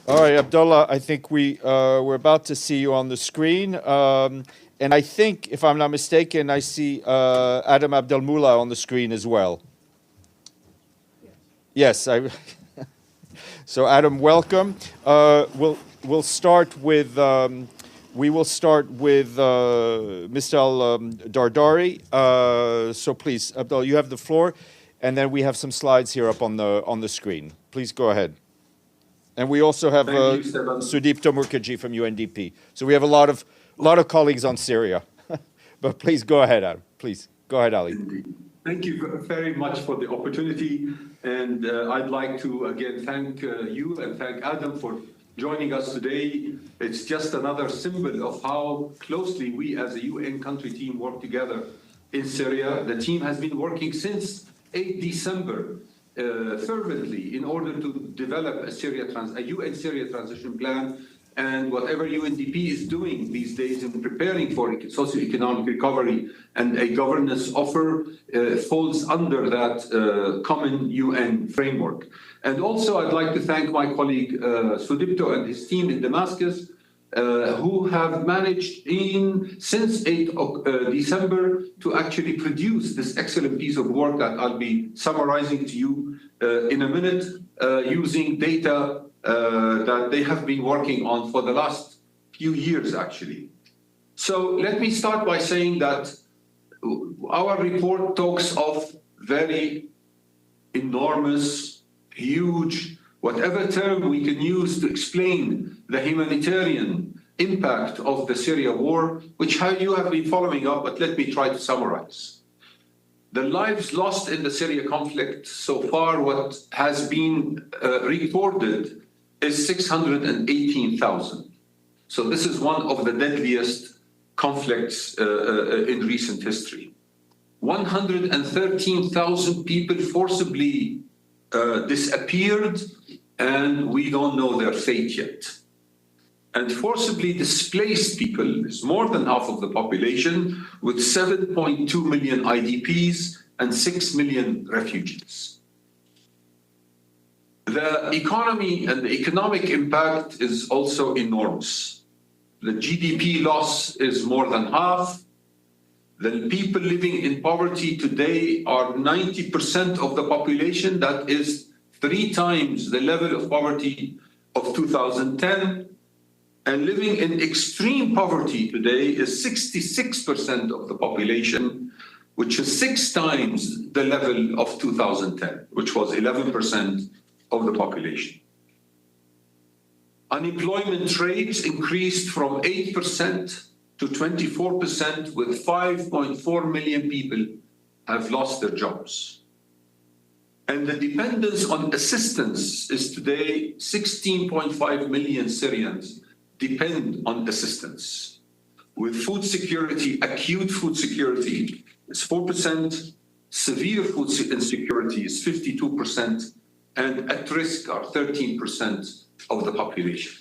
All right, Abdullah, I think we're about to see you on the screen. And I think, if I'm not mistaken, I see Adam Abdelmullah on the screen as well. Yes, so Adam, welcome. We'll start with we will start with Mr. Al Dardari. So please, Abdullah, you have the floor, and then we have some slides here up on the screen. Please go ahead. And we also have Sudipto Mukerjee from UNDP. So we have a lot of colleagues on Syria. But please go ahead, Adam. Please go ahead, Ali. Indeed. Thank you very much for the opportunity. And I'd like to again thank you and thank Adam for joining us today. It's just another symbol of how closely we as a UN country team work together in Syria. The team has been working since 8 December. Fervently in order to develop a UN Syria transition plan, and whatever UNDP is doing these days in preparing for socioeconomic recovery and a governance offer falls under that common UN framework. And also I'd like to thank my colleague Sudipto and his team in Damascus, who have managed since 8 December to actually produce this excellent piece of work that I'll be summarizing to you in a minute, using data that they have been working on for the last few years, actually. So let me start by saying that our report talks of very enormous, huge, whatever term we can use to explain the humanitarian impact of the Syria war, which you have been following up, but let me try to summarize. The lives lost in the Syria conflict so far, what has been recorded is 618,000. So this is one of the deadliest conflicts in recent history. 113,000 people forcibly disappeared, and we don't know their fate yet. And forcibly displaced people is more than half of the population, with 7.2 million IDPs and 6 million refugees. The economy and the economic impact is also enormous. The GDP loss is more than half. The people living in poverty today are 90% of the population. That is 3 times the level of poverty of 2010. And living in extreme poverty today is 66% of the population, which is 6 times the level of 2010, which was 11% of the population. Unemployment rates increased from 8% to 24%, with 5.4 million people have lost their jobs. And the dependence on assistance is today 16.5 million Syrians depend on assistance. With food security, acute food security is 4%, severe food insecurity is 52%, and at risk are 13% of the population.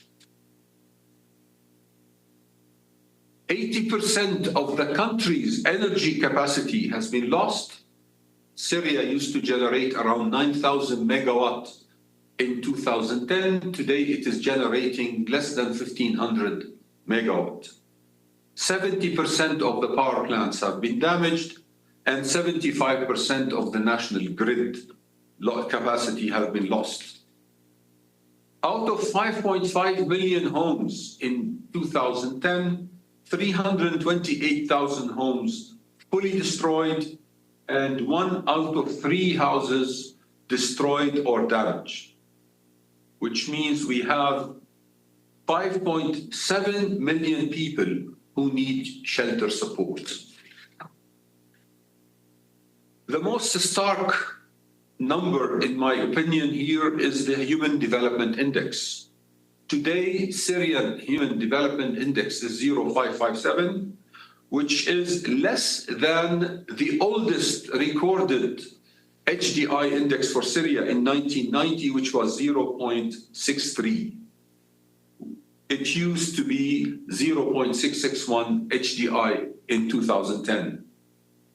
80% of the country's energy capacity has been lost. Syria used to generate around 9,000 megawatts in 2010. Today it is generating less than 1,500 megawatts. 70% of the power plants have been damaged, and 75% of the national grid capacity have been lost. Out of 5.5 million homes in 2010, 328,000 homes fully destroyed, and 1 out of 3 houses destroyed or damaged, which means we have 5.7 million people who need shelter support. The most stark number, in my opinion, here is the Human Development Index. Today, Syrian Human Development Index is 0.557, which is less than the oldest recorded HDI index for Syria in 1990, which was 0.63. It used to be 0.661 HDI in 2010.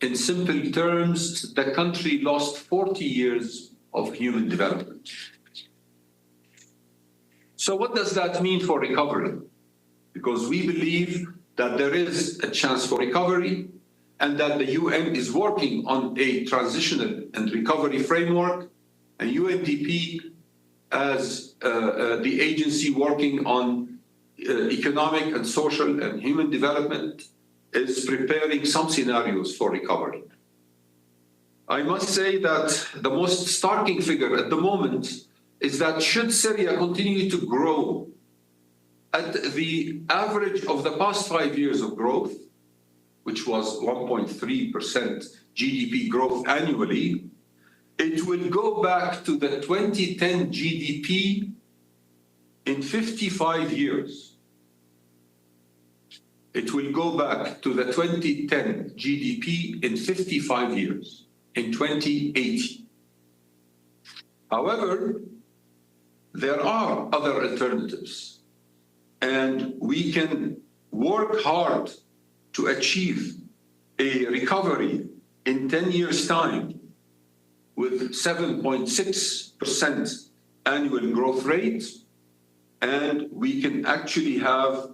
In simple terms, the country lost 40 years of human development. So what does that mean for recovery? Because we believe that there is a chance for recovery and that the UN is working on a transitional and recovery framework, and UNDP as the agency working on economic and social and human development is preparing some scenarios for recovery. I must say that the most starking figure at the moment is that should Syria continue to grow at the average of the past 5 years of growth, which was 1.3% GDP growth annually, it will go back to the 2010 GDP in 55 years. It will go back to the 2010 GDP in 55 years, in 2080. However, there are other alternatives, and we can work hard to achieve a recovery in 10 years' time with 7.6% annual growth rate, and we can actually have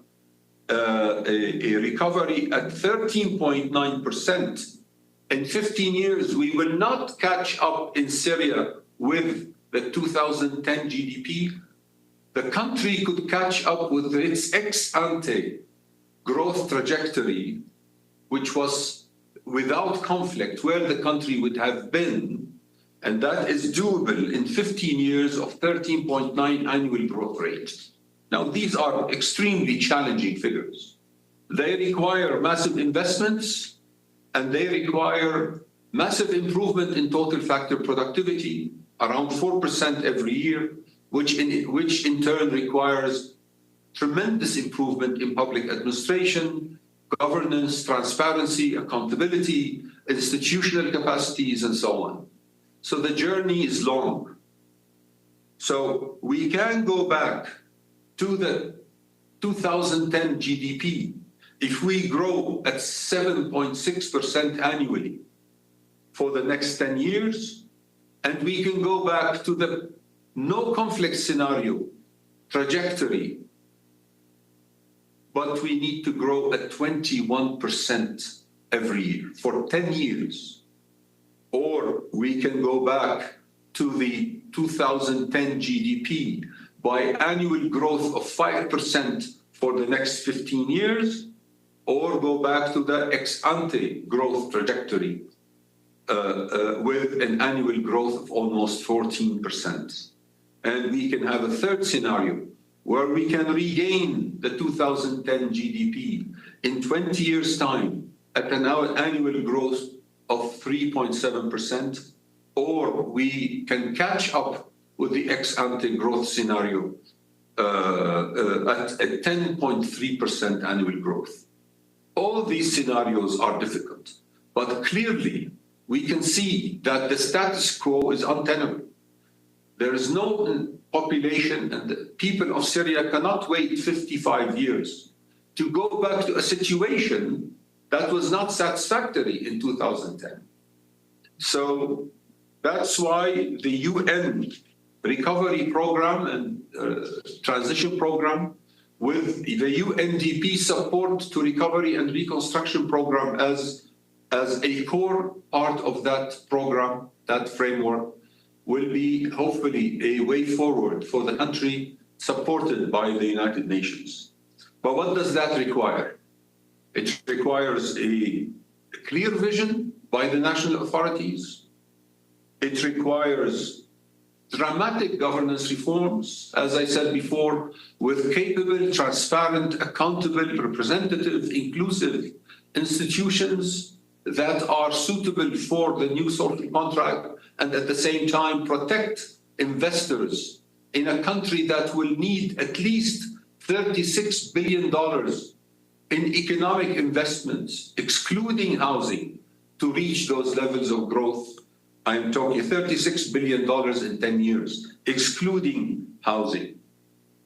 a recovery at 13.9%. In 15 years, we will not catch up in Syria with the 2010 GDP. The country could catch up with its ex-ante growth trajectory, which was without conflict, where the country would have been, and that is doable in 15 years of 13.9 annual growth rate. Now, these are extremely challenging figures. They require massive investments, and they require massive improvement in total factor productivity, around 4% every year, which in turn requires tremendous improvement in public administration, governance, transparency, accountability, institutional capacities, and so on. So the journey is long. So we can go back to the 2010 GDP if we grow at 7.6% annually for the next 10 years, and we can go back to the no conflict scenario trajectory, but we need to grow at 21% every year for 10 years. Or we can go back to the 2010 GDP by annual growth of 5% for the next 15 years, or go back to the ex-ante growth trajectory with an annual growth of almost 14%. And we can have a third scenario where we can regain the 2010 GDP in 20 years' time at an annual growth of 3.7%, or we can catch up with the ex-ante growth scenario at a 10.3% annual growth. All these scenarios are difficult, but clearly we can see that the status quo is untenable. There is no population, and the people of Syria cannot wait 55 years to go back to a situation that was not satisfactory in 2010. So that's why the UN recovery program and transition program, with the UNDP support to recovery and reconstruction program as a core part of that program, that framework, will be hopefully a way forward for the country supported by the United Nations. But what does that require? It requires a clear vision by the national authorities. It requires dramatic governance reforms, as I said before, with capable, transparent, accountable, representative, inclusive institutions that are suitable for the new social contract, and at the same time protect investors in a country that will need at least $36 billion in economic investments, excluding housing, to reach those levels of growth. I'm talking $36 billion in 10 years, excluding housing.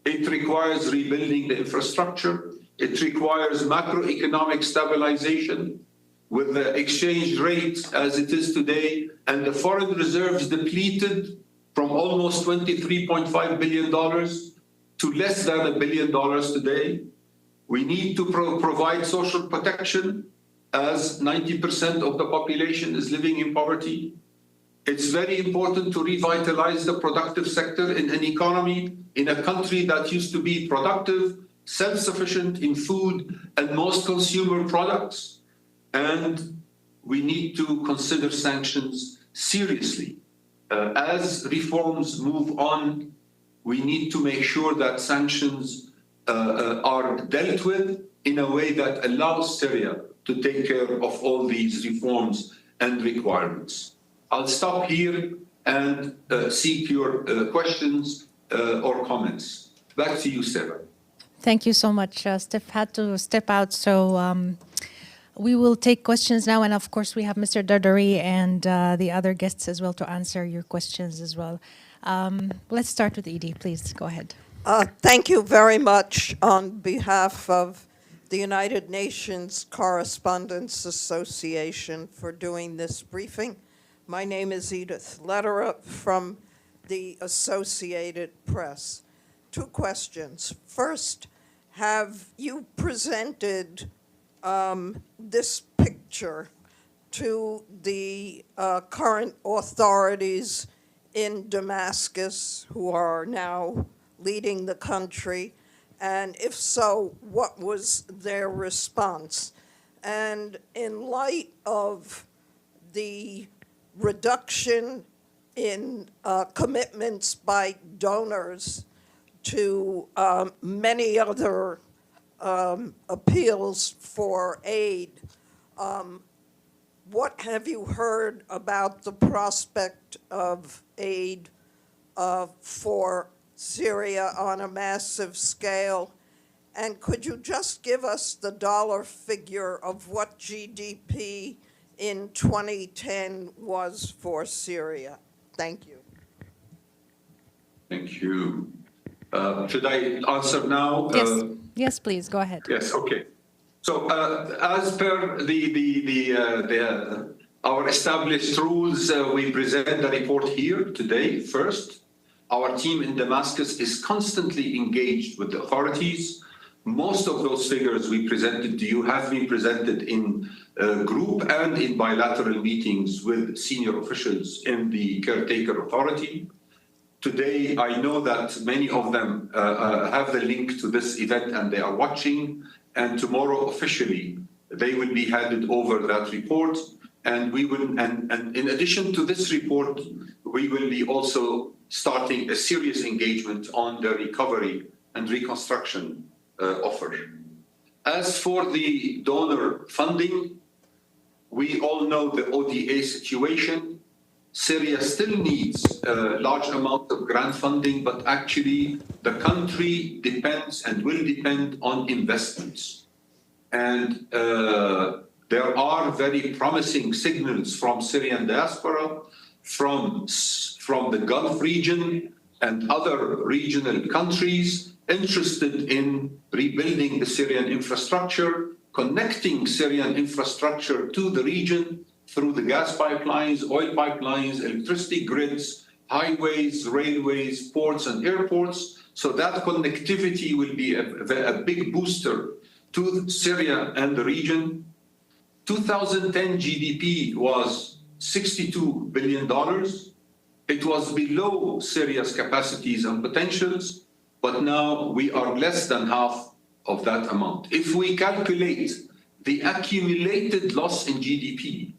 It requires rebuilding the infrastructure. It requires macroeconomic stabilization with the exchange rate as it is today and the foreign reserves depleted from almost $23.5 billion to less than $1 billion today. We need to provide social protection, as 90% of the population is living in poverty. It's very important to revitalize the productive sector in an economy in a country that used to be productive, self-sufficient in food and most consumer products. And we need to consider sanctions seriously. As reforms move on, we need to make sure that sanctions are dealt with in a way that allows Syria to take care of all these reforms and requirements. I'll stop here and seek your questions or comments. Back to you, Sarah. Thank you so much. Steph had to step out, so we will take questions now. And of course, we have Mr. Dardari and the other guests as well to answer your questions as well. Let's start with Edie. Please go ahead. Thank you very much on behalf of the United Nations Correspondents Association for doing this briefing. My name is Edith Lederer from the Associated Press. Two questions. First, have you presented this picture to the current authorities in Damascus who are now leading the country? And if so, what was their response? And in light of the reduction in commitments by donors to many other appeals for aid, what have you heard about the prospect of aid for Syria on a massive scale? And could you just give us the dollar figure of what GDP in 2010 was for Syria? Thank you. Thank you. Should I answer now? Yes, yes, please, go ahead. Yes, okay. So as per our established rules, we present the report here today first. Our team in Damascus is constantly engaged with the authorities. Most of those figures we presented to you have been presented in group and in bilateral meetings with senior officials in the caretaker authority. Today, I know that many of them have the link to this event and they are watching. And tomorrow, officially, they will be handed over that report. And we will, and in addition to this report, we will be also starting a serious engagement on the recovery and reconstruction offer. As for the donor funding, we all know the ODA situation. Syria still needs a large amount of grant funding, but actually the country depends and will depend on investments. And there are very promising signals from Syrian diaspora, from the Gulf region and other regional countries interested in rebuilding the Syrian infrastructure, connecting Syrian infrastructure to the region through the gas pipelines, oil pipelines, electricity grids, highways, railways, ports, and airports. So that connectivity will be a big booster to Syria and the region. 2010 GDP was $62 billion. It was below Syria's capacities and potentials, but now we are less than half of that amount. If we calculate the accumulated loss in GDP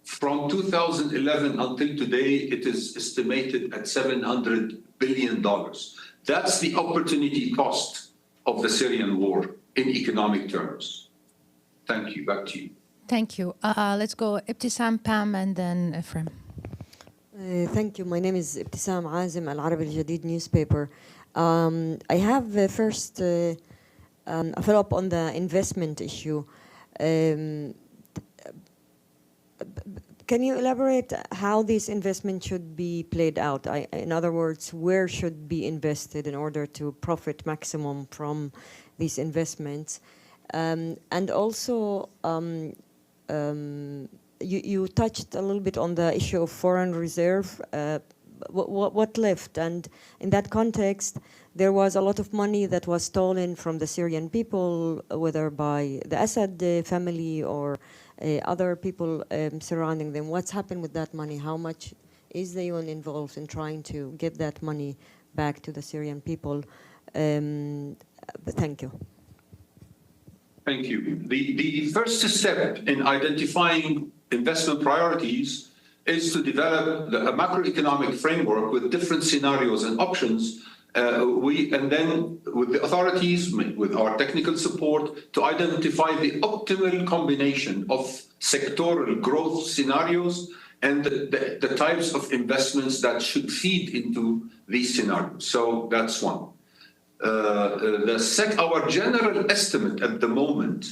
from 2011 until today, it is estimated at $700 billion. That's the opportunity cost of the Syrian war in economic terms. Thank you. Back to you. Thank you. Let's go Ibtisam, Pam, and then Ephraim. Thank you. My name is Ibtisam Azim, Al Arabi Al Jadid newspaper. I have first a follow-up on the investment issue. Can you elaborate how this investment should be played out? In other words, where should be invested in order to profit maximum from these investments? And also, you touched a little bit on the issue of foreign reserve, what left? And in that context, there was a lot of money that was stolen from the Syrian people, whether by the Assad family or other people surrounding them. What's happened with that money? How much is the UN involved in trying to get that money back to the Syrian people? Thank you. Thank you. The first step in identifying investment priorities is to develop a macroeconomic framework with different scenarios and options. And then with the authorities, with our technical support, to identify the optimal combination of sectoral growth scenarios and the types of investments that should feed into these scenarios. So that's one. Our general estimate at the moment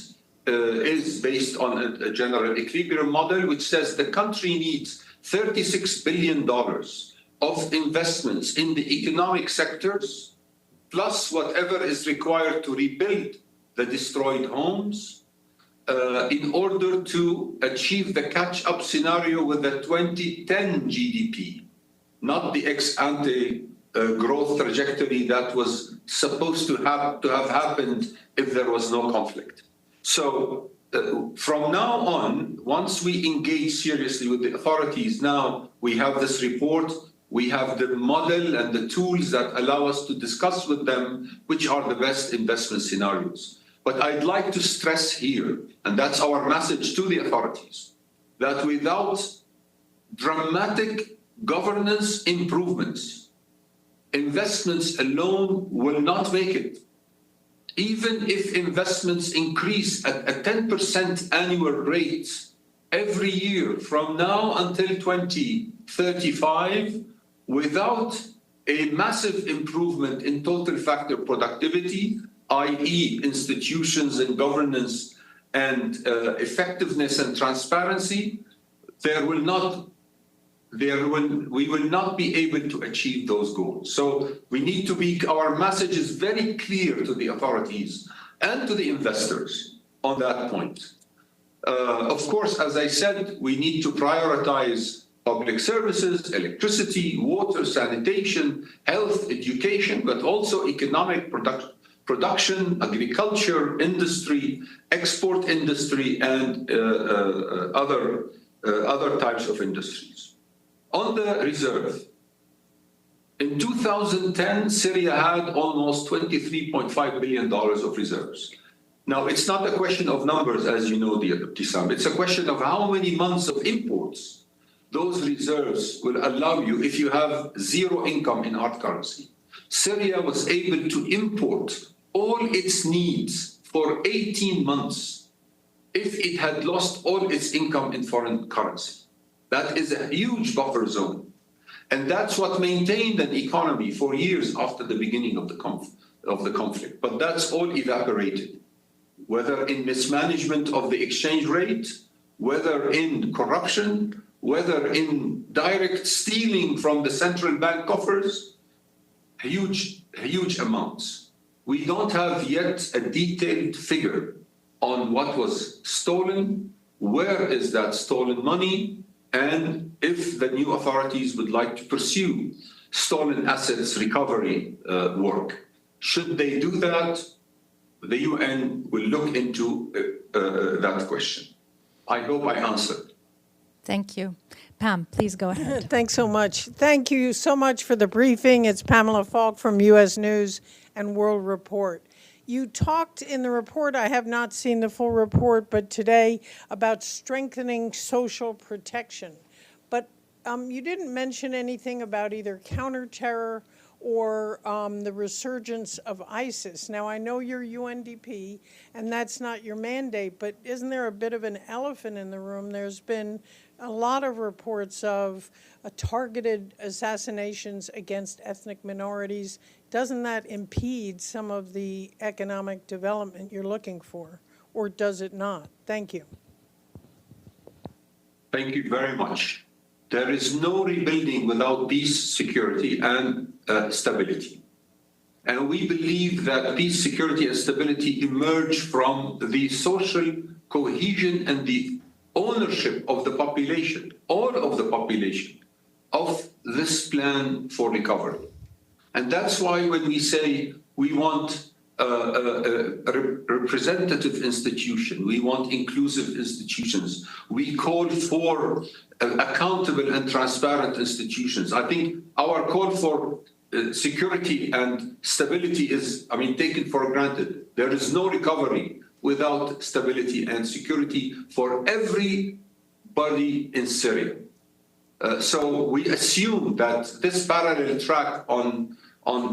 is based on a general equilibrium model, which says the country needs $36 billion of investments in the economic sectors, plus whatever is required to rebuild the destroyed homes, in order to achieve the catch-up scenario with the 2010 GDP, not the ex-ante growth trajectory that was supposed to have happened if there was no conflict. So from now on, once we engage seriously with the authorities, now we have this report, we have the model and the tools that allow us to discuss with them which are the best investment scenarios. But I'd like to stress here, and that's our message to the authorities, that without dramatic governance improvements, investments alone will not make it. Even if investments increase at a 10% annual rate every year from now until 2035, without a massive improvement in total factor productivity, i.e. institutions and governance and effectiveness and transparency, we will not be able to achieve those goals. So we need to our message is very clear to the authorities and to the investors on that point. Of course, as I said, we need to prioritize public services, electricity, water, sanitation, health, education, but also economic production, agriculture, industry, export industry, and other types of industries. On the reserve, in 2010, Syria had almost $23.5 billion of reserves. Now, it's not a question of numbers, as you know, dear Ibtisam. It's a question of how many months of imports those reserves will allow you if you have zero income in hard currency. Syria was able to import all its needs for 18 months if it had lost all its income in foreign currency. That is a huge buffer zone. And that's what maintained an economy for years after the beginning of the conflict. But that's all evaporated, whether in mismanagement of the exchange rate, whether in corruption, whether in direct stealing from the central bank coffers, huge amounts. We don't have yet a detailed figure on what was stolen, where is that stolen money, and if the new authorities would like to pursue stolen assets recovery work. Should they do that, the UN will look into that question. I hope I answered. Thank you. Pam, please go ahead. Thanks so much. Thank you so much for the briefing. It's Pamela Falk from U.S. News and World Report. You talked in the report, I have not seen the full report, but today about strengthening social protection. But you didn't mention anything about either counterterror or the resurgence of ISIS. Now, I know you're UNDP, and that's not your mandate, but isn't there a bit of an elephant in the room? There's been a lot of reports of targeted assassinations against ethnic minorities. Doesn't that impede some of the economic development you're looking for, or does it not? Thank you. Thank you very much. There is no rebuilding without peace, security, and stability. And we believe that peace, security, and stability emerge from the social cohesion and the ownership of the population, all of the population, of this plan for recovery. And that's why when we say we want a representative institution, we want inclusive institutions, we call for accountable and transparent institutions. I think our call for security and stability is, taken for granted. There is no recovery without stability and security for everybody in Syria. So we assume that this parallel track on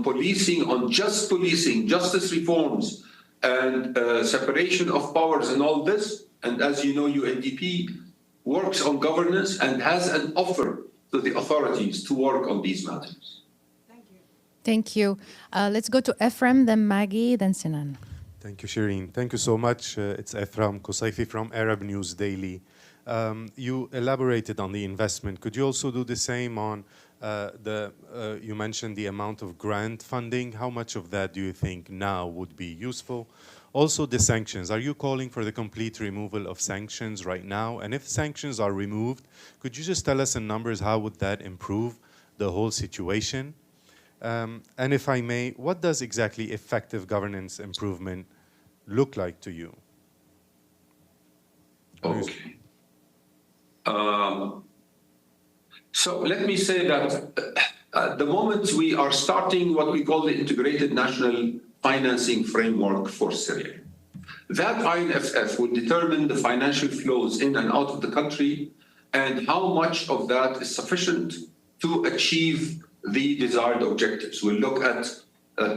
policing, on just policing, justice reforms, and separation of powers and all this, and as you know, UNDP works on governance and has an offer to the authorities to work on these matters. Thank you. Let's go to Ephraim, then Maggie, then Sinan. Thank you, Shireen. Thank you so much. It's Ephraim Kosaifi from Arab News Daily. You elaborated on the investment. Could you also do the same on you mentioned the amount of grant funding. How much of that do you think now would be useful? Also the sanctions. Are you calling for the complete removal of sanctions right now? And if sanctions are removed, could you just tell us in numbers how would that improve the whole situation? And if I may, what does exactly effective governance improvement look like to you? Okay. So let me say that at the moment we are starting what we call the Integrated National Financing Framework for Syria. That INFF will determine the financial flows in and out of the country and how much of that is sufficient to achieve the desired objectives. We'll look at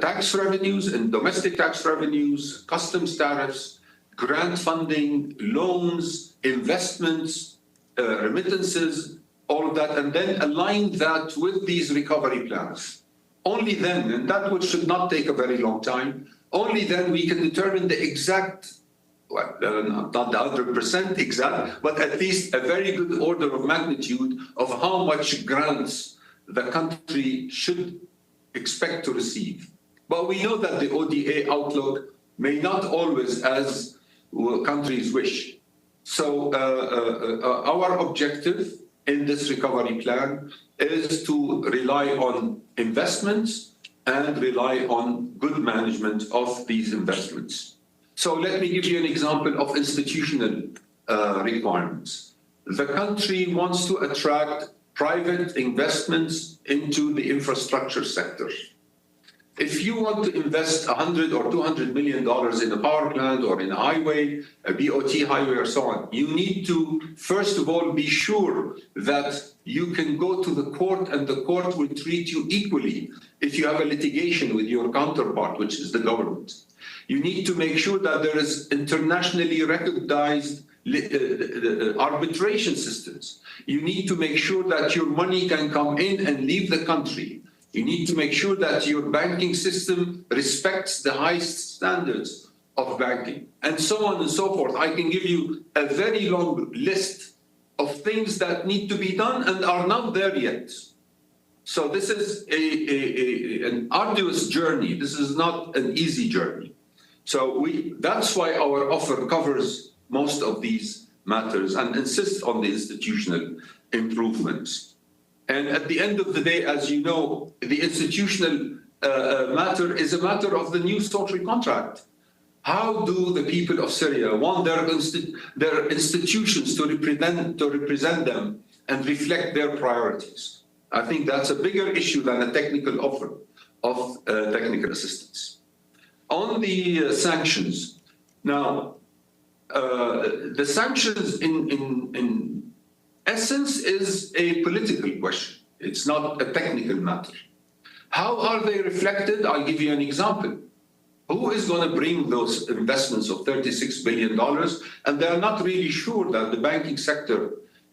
tax revenues and domestic tax revenues, customs tariffs, grant funding, loans, investments, remittances, all of that, and then align that with these recovery plans. Only then, and that should not take a very long time, only then we can determine the exact, not the 100% exact, but at least a very good order of magnitude of how much grants the country should expect to receive. But we know that the ODA outlook may not always as countries wish. So our objective in this recovery plan is to rely on investments and rely on good management of these investments. So let me give you an example of institutional requirements. The country wants to attract private investments into the infrastructure sector. If you want to invest $100 or $200 million in a power plant or in a highway, a BOT highway or so on, you need to, first of all, be sure that you can go to the court and the court will treat you equally if you have a litigation with your counterpart, which is the government. You need to make sure that there is internationally recognized arbitration systems. You need to make sure that your money can come in and leave the country. You need to make sure that your banking system respects the highest standards of banking, and so on and so forth. I can give you a very long list of things that need to be done and are not there yet. So this is an arduous journey. This is not an easy journey. So that's why our offer covers most of these matters and insists on the institutional improvements. And at the end of the day, as you know, the institutional matter is a matter of the new social contract. How do the people of Syria want their institutions to represent them and reflect their priorities? I think that's a bigger issue than a technical offer of technical assistance. On the sanctions, now, the sanctions in essence is a political question. It's not a technical matter. How are they reflected? I'll give you an example. Who is going to bring those investments of $36 billion? And they're not really sure that the banking sector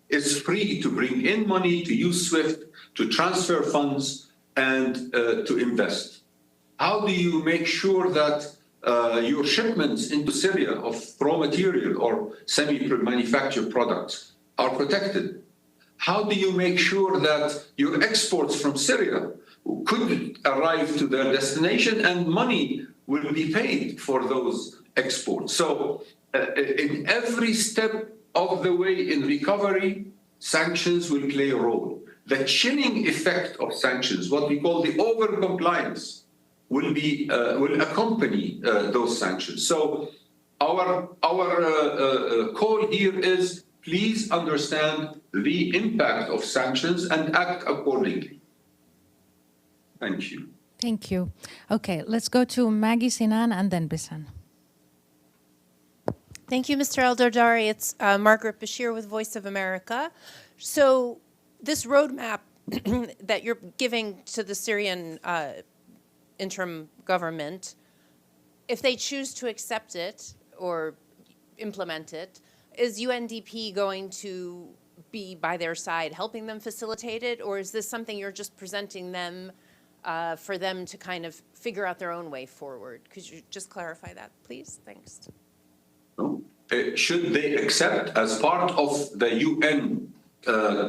is free to bring in money, to use SWIFT, to transfer funds, and to invest. How do you make sure that your shipments into Syria of raw material or semi-manufactured products are protected? How do you make sure that your exports from Syria could arrive to their destination and money will be paid for those exports? So in every step of the way in recovery, sanctions will play a role. the chilling effect of sanctions, what we call the over-compliance, will accompany those sanctions. So our call here is, please understand the impact of sanctions and act accordingly. Thank you. Thank you. Okay, let's go to Maggie, Sinan, and then Bisan. Thank you, Mr. Al Dardari. It's Margaret Bashir with Voice of America. So this roadmap that you're giving to the Syrian interim government, if they choose to accept it or implement it, is UNDP going to be by their side helping them facilitate it, or is this something you're just presenting them for them to kind of figure out their own way forward? Could you just clarify that, please? Thanks. Should they accept as part of the UN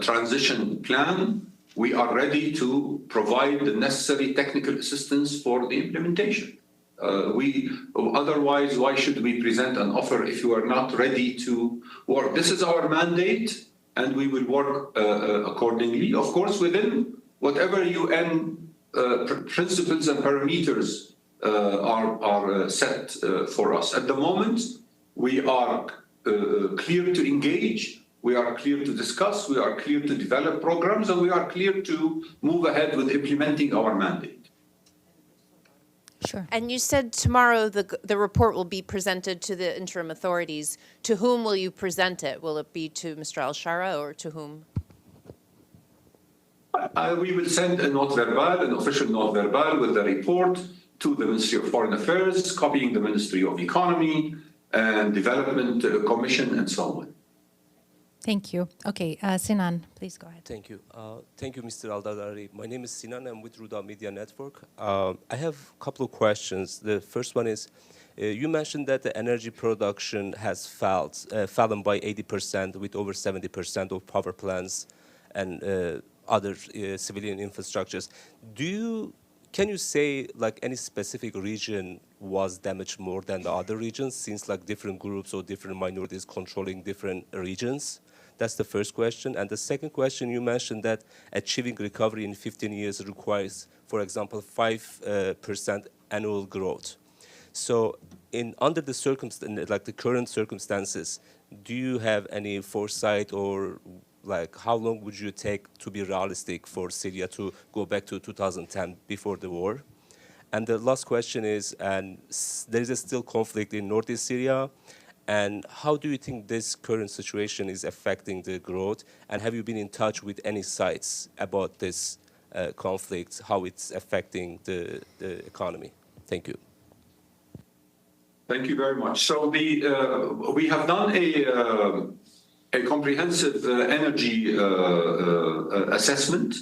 transition plan, we are ready to provide the necessary technical assistance for the implementation. Otherwise, why should we present an offer if you are not ready to work? This is our mandate, and we will work accordingly. Of course, within whatever UN principles and parameters are set for us. At the moment, we are clear to engage, we are clear to discuss, we are clear to develop programs, and we are clear to move ahead with implementing our mandate. Sure. And you said tomorrow the report will be presented to the interim authorities. To whom will you present it? Will it be to Mr. Al-Shara or to whom? We will send a note verbal, an official note verbal with the report to the Ministry of Foreign Affairs, copying the Ministry of Economy and Development Commission and so on. Thank you. Okay, Sinan, please go ahead. Thank you. Thank you, Mr. Al Dardari. My name is Sinan. I'm with Ruda Media Network. I have a couple of questions. The first one is, you mentioned that the energy production has fallen by 80% with over 70% of power plants and other civilian infrastructures. Can you say like any specific region was damaged more than the other regions, since like different groups or different minorities controlling different regions? That's the first question. And the second question, you mentioned that achieving recovery in 15 years requires, for example, 5% annual growth. So under the like the current circumstances, do you have any foresight, or like how long would you take to be realistic for Syria to go back to 2010 before the war? And the last question is, and there is still conflict in northeast Syria, and how do you think this current situation is affecting the growth? And have you been in touch with any sites about this conflict, how it's affecting the economy? Thank you. Thank you very much. So we have done a comprehensive energy assessment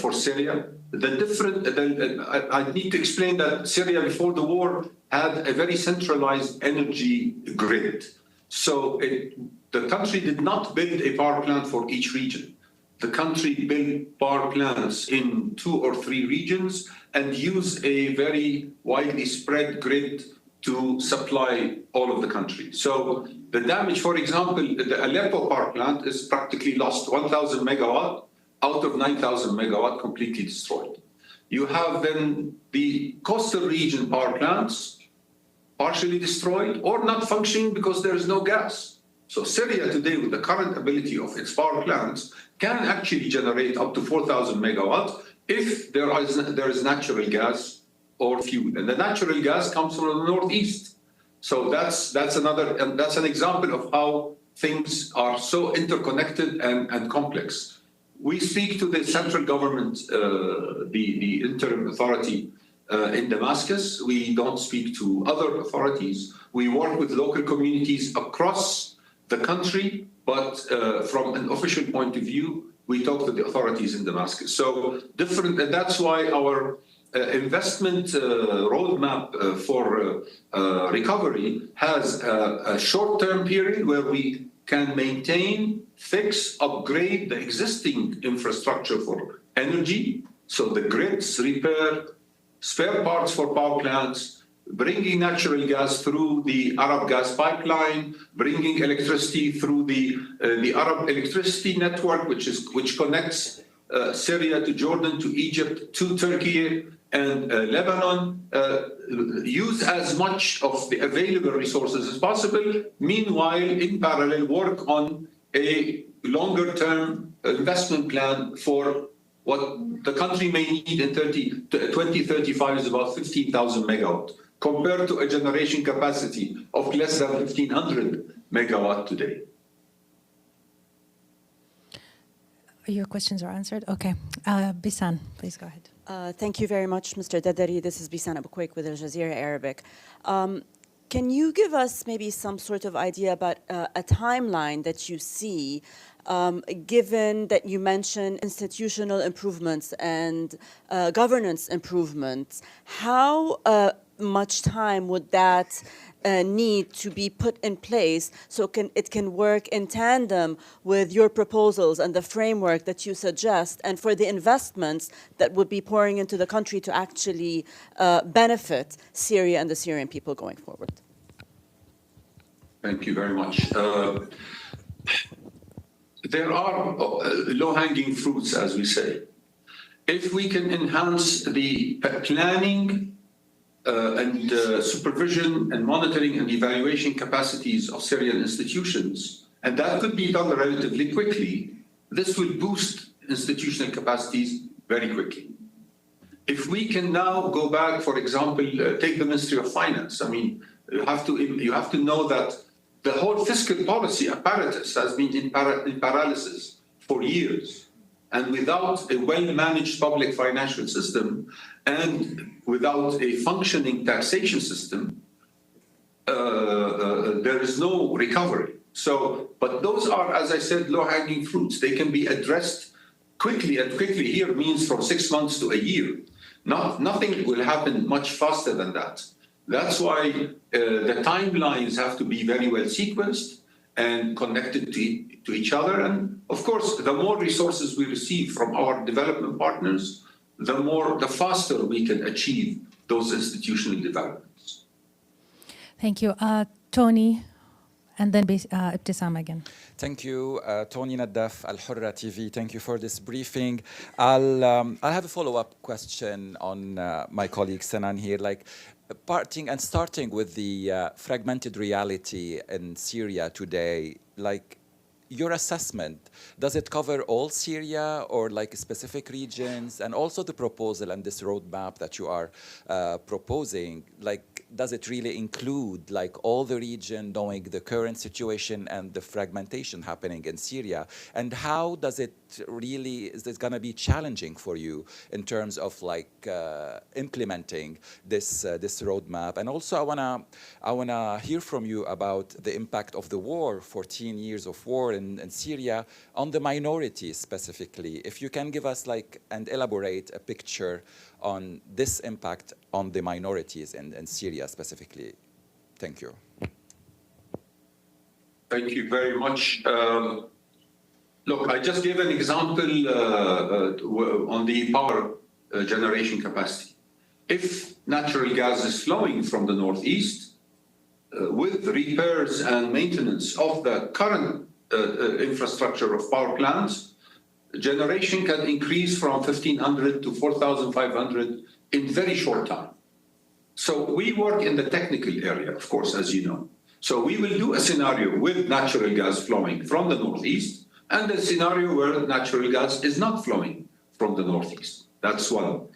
for Syria. I need to explain that Syria before the war had a very centralized energy grid. So the country did not build a power plant for each region. The country built power plants in 2 or 3 regions and used a very widely spread grid to supply all of the country. So the damage, for example, the Aleppo power plant is practically lost, 1,000 megawatt out of 9,000 megawatt completely destroyed. You have then the coastal region power plants partially destroyed or not functioning because there is no gas. So Syria today, with the current ability of its power plants, can actually generate up to 4,000 megawatt if there is natural gas or fuel. And the natural gas comes from the northeast. So that's an example of how things are so interconnected and complex. We speak to the central government, the interim authority in Damascus. We don't speak to other authorities. We work with local communities across the country, but from an official point of view, we talk to the authorities in Damascus. So different, and that's why our investment roadmap for recovery has a short-term period where we can maintain, fix, upgrade the existing infrastructure for energy, so the grids, repair, spare parts for power plants, bringing natural gas through the Arab gas pipeline, bringing electricity through the Arab electricity network, which connects Syria to Jordan, to Egypt, to Turkey and Lebanon. Use as much of the available resources as possible. Meanwhile, in parallel, work on a longer-term investment plan for what the country may need in 2035 is about 15,000 megawatt, compared to a generation capacity of less than 1,500 megawatt today. Your questions are answered? Okay. Bisan, please go ahead. Thank you very much, Mr. Dardari. This is Bisan Abu Quaik with Al Jazeera Arabic. Can you give us maybe some sort of idea about a timeline that you see, given that you mentioned institutional improvements and governance improvements? How much time would that need to be put in place so it can work in tandem with your proposals and the framework that you suggest, and for the investments that would be pouring into the country to actually benefit Syria and the Syrian people going forward? Thank you very much. There are low-hanging fruits, as we say. If we can enhance the planning and supervision and monitoring and evaluation capacities of Syrian institutions, and that could be done relatively quickly, this will boost institutional capacities very quickly. If we can now go back, for example, take the Ministry of Finance. I mean, you have to know that the whole fiscal policy apparatus has been in paralysis for years. And without a well-managed public financial system and without a functioning taxation system, there is no recovery. But those are, as I said, low-hanging fruits. They can be addressed quickly, and quickly here means from 6 months to a year. Nothing will happen much faster than that. That's why the timelines have to be very well sequenced and connected to each other. And of course, the more resources we receive from our development partners, the faster we can achieve those institutional developments. Thank you. Tony, and then Ibtisam again. Thank you, Tony Naddaf, Al Hurra TV. Thank you for this briefing. I'll have a follow-up question on my colleague Sanan here. Parting and starting with the fragmented reality in Syria today, your assessment, does it cover all Syria or specific regions? And also the proposal and this roadmap that you are proposing, does it really include all the region, knowing the current situation and the fragmentation happening in Syria? And how does it really, is this going to be challenging for you in terms of implementing this roadmap? And also I wanna hear from you about the impact of the war, 14 years of war in Syria, on the minorities specifically. If you can give us and elaborate a picture on this impact on the minorities in Syria specifically. Thank you. Thank you very much. Look, I just gave an example on the power generation capacity. If natural gas is flowing from the northeast, with repairs and maintenance of the current infrastructure of power plants, generation can increase from 1,500 to 4,500 in very short time. So we work in the technical area, of course, as you know. So we will do a scenario with natural gas flowing from the northeast, and a scenario where natural gas is not flowing from the northeast. That's one.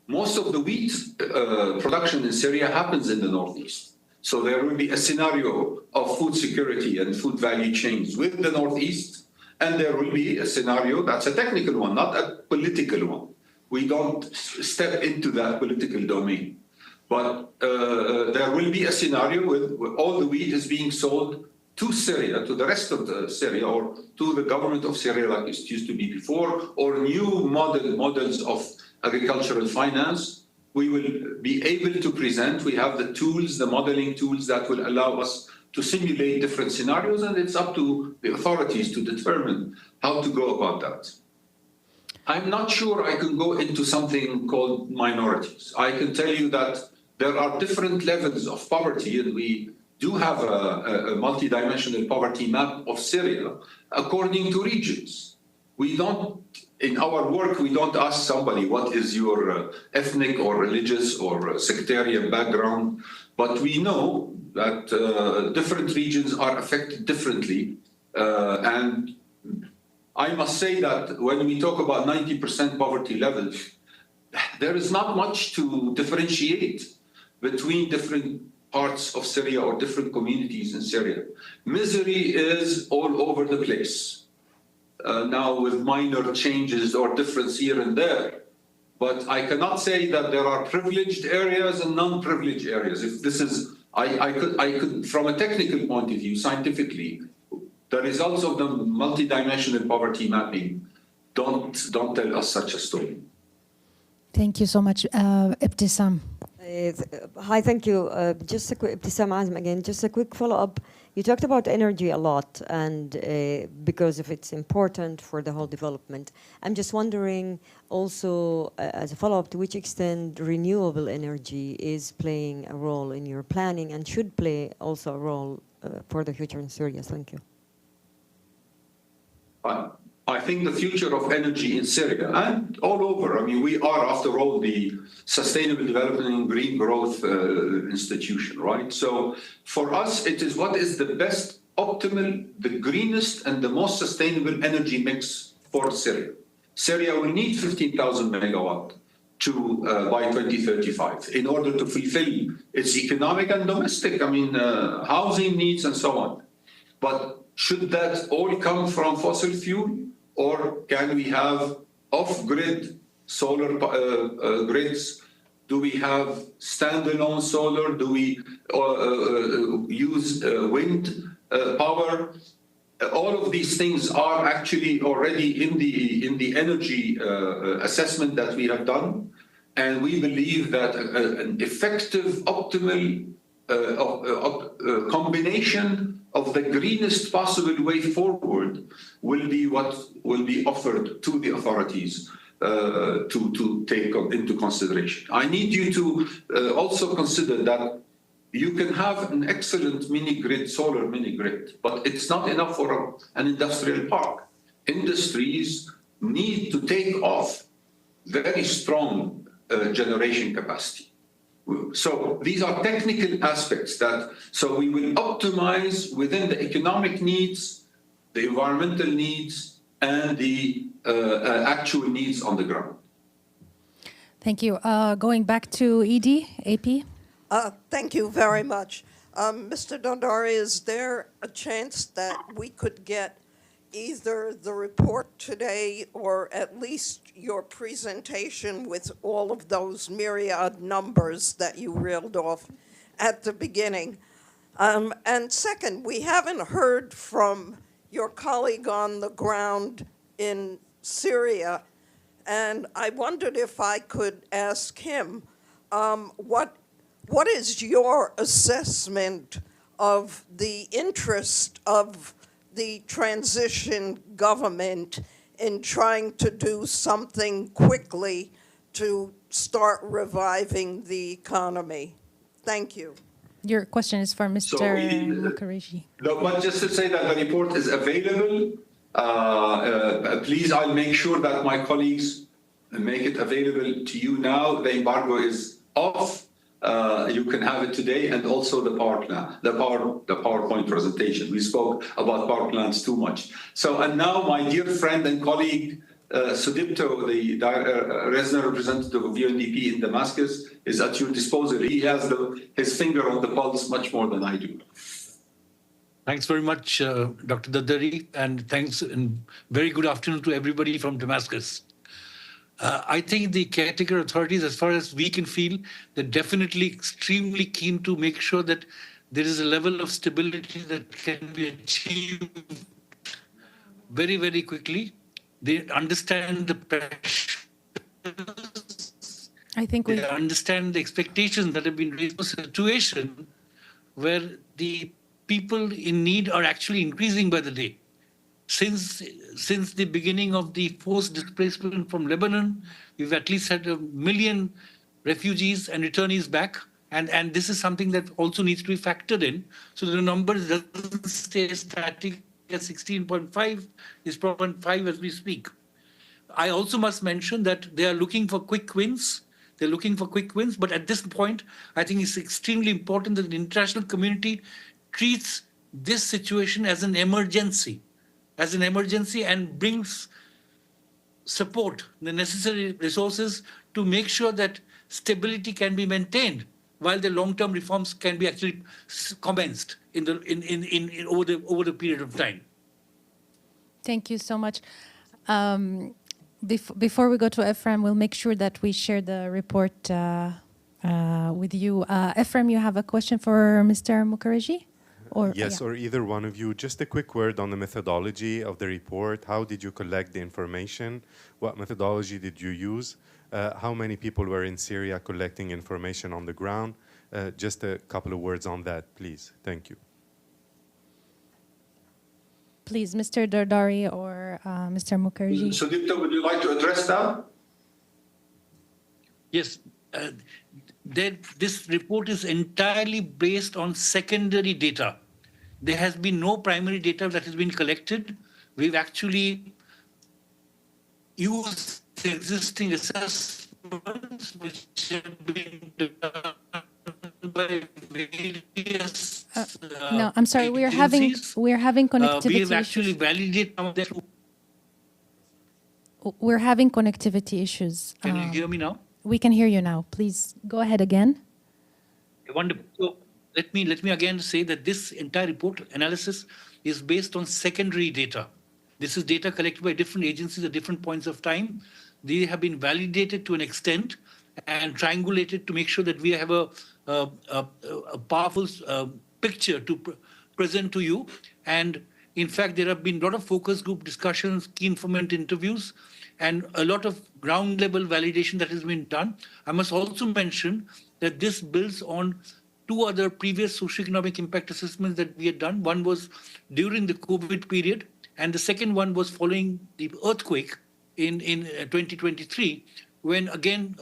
Most of the wheat production in Syria happens in the northeast. So there will be a scenario of food security and food value chains with the northeast, and there will be a scenario that's a technical one, not a political one. We don't step into that political domain. But there will be a scenario where all the wheat is being sold to Syria, to the rest of Syria, or to the government of Syria like it used to be before, or new models of agricultural finance. We will be able to present, we have the tools, the modeling tools that will allow us to simulate different scenarios, and it's up to the authorities to determine how to go about that. I'm not sure I can go into something called minorities. I can tell you that there are different levels of poverty, and we do have a multidimensional poverty map of Syria according to regions. We don't, in our work, we don't ask somebody what is your ethnic or religious or sectarian background, but we know that different regions are affected differently. And I must say that when we talk about 90% poverty levels, there is not much to differentiate between different parts of Syria or different communities in Syria. Misery is all over the place. Now with minor changes or difference here and there. But I cannot say that there are privileged areas and non-privileged areas. If this is, I could, from a technical point of view, scientifically, the results of the multidimensional poverty mapping don't tell us such a story. Thank you so much. Ibtisam. Hi, thank you. Just a quick, Ibtisam Azm again, just a quick follow-up. You talked about energy a lot, and because of its important for the whole development. I'm just wondering also, as a follow-up, to which extent renewable energy is playing a role in your planning and should play also a role for the future in Syria. Thank you. I think the future of energy in Syria and all over, I mean, we are, after all, the Sustainable Development and Green Growth institution, right? So for us, it is what is the best, optimal, the greenest and the most sustainable energy mix for Syria. Syria will need 15,000 megawatt by 2035 in order to fulfill its economic and domestic, I mean, housing needs and so on. But should that all come from fossil fuel? Or can we have off-grid solar grids? Do we have standalone solar? Do we use wind power? All of these things are actually already in the energy assessment that we have done, and we believe that an effective, optimal combination of the greenest possible way forward will be what will be offered to the authorities to take into consideration. I need you to also consider that you can have an excellent mini-grid, solar mini-grid, but it's not enough for an industrial park. Industries need to take off very strong generation capacity. So these are technical aspects so we will optimize within the economic needs, the environmental needs, and the actual needs on the ground. Thank you. Going back to AP. Thank you very much. Mr. Dardari, is there a chance that we could get either the report today or at least your presentation with all of those myriad numbers that you reeled off at the beginning? And second, we haven't heard from your colleague on the ground in Syria, and I wondered if I could ask him, what is your assessment of the interest of the transition government in trying to do something quickly to start reviving the economy? Thank you. Your question is for Mr. Mukerjee. No, but just to say that the report is available, please, I'll make sure that my colleagues make it available to you now. The embargo is off. You can have it today, and also the power plan, the PowerPoint presentation. We spoke about power plants too much. So, and now my dear friend and colleague, Sudipto, the resident representative of UNDP in Damascus, is at your disposal. He has his finger on the pulse much more than I do. Thanks very much, Dr. Dardari, and thanks and very good afternoon to everybody from Damascus. I think the caretaker authorities, as far as we can feel, they're definitely extremely keen to make sure that there is a level of stability that can be achieved very, very quickly. They understand the pressures. They understand the expectations that have been raised for a situation where the people in need are actually increasing by the day. Since the beginning of the forced displacement from Lebanon, we've at least had 1 million refugees and returnees back. And this is something that also needs to be factored in. So the number doesn't stay static at 16.5, is 12.5 as we speak. I also must mention that they are looking for quick wins. They're looking for quick wins, but at this point, I think it's extremely important that the international community treats this situation as an emergency, and brings support, the necessary resources to make sure that stability can be maintained while the long-term reforms can be actually commenced over the period of time. Thank you so much. Before we go to Ephraim, we'll make sure that we share the report with you. Ephraim, you have a question for Mr. Mukerjee? Yes, or either one of you. Just a quick word on the methodology of the report. How did you collect the information? What methodology did you use? How many people were in Syria collecting information on the ground? Just a couple of words on that, please. Thank you. Please, Mr. Dardari or Mr. Mukerjee. Sudipto, would you like to address that? Yes. This report is entirely based on secondary data. There has been no primary data that has been collected. We've actually used the existing assessments which have been done by various no, I'm sorry. We're having connectivity we have issues. actually validated some of that. We're having connectivity issues. Can you hear me now? We can hear you now. Please go ahead again. Wonderful. So let me again say that this entire report analysis is based on secondary data. This is data collected by different agencies at different points of time. They have been validated to an extent and triangulated to make sure that we have a powerful picture to present to you. And in fact, there have been a lot of focus group discussions, key informant interviews, and a lot of ground level validation that has been done. I must also mention that this builds on two other previous socioeconomic impact assessments that we had done. One was during the COVID period, and the second one was following the earthquake in 2023, when again,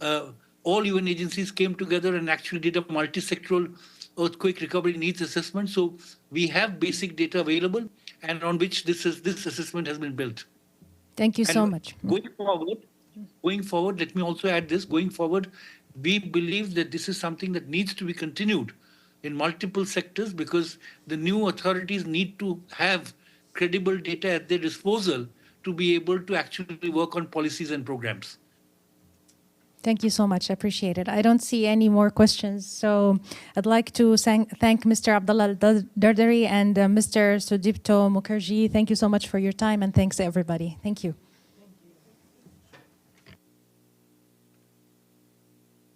all UN agencies came together and actually did a multi-sectoral earthquake recovery needs assessment. So we have basic data available and on which this assessment has been built. Thank you so much. Going forward, let me also add this. Going forward, we believe that this is something that needs to be continued in multiple sectors because the new authorities need to have credible data at their disposal to be able to actually work on policies and programs. Thank you so much. I appreciate it. I don't see any more questions. So I'd like to thank Mr. Abdallah Al Dardari and Mr. Sudipto Mukerjee. Thank you so much for your time, and thanks to everybody. Thank you.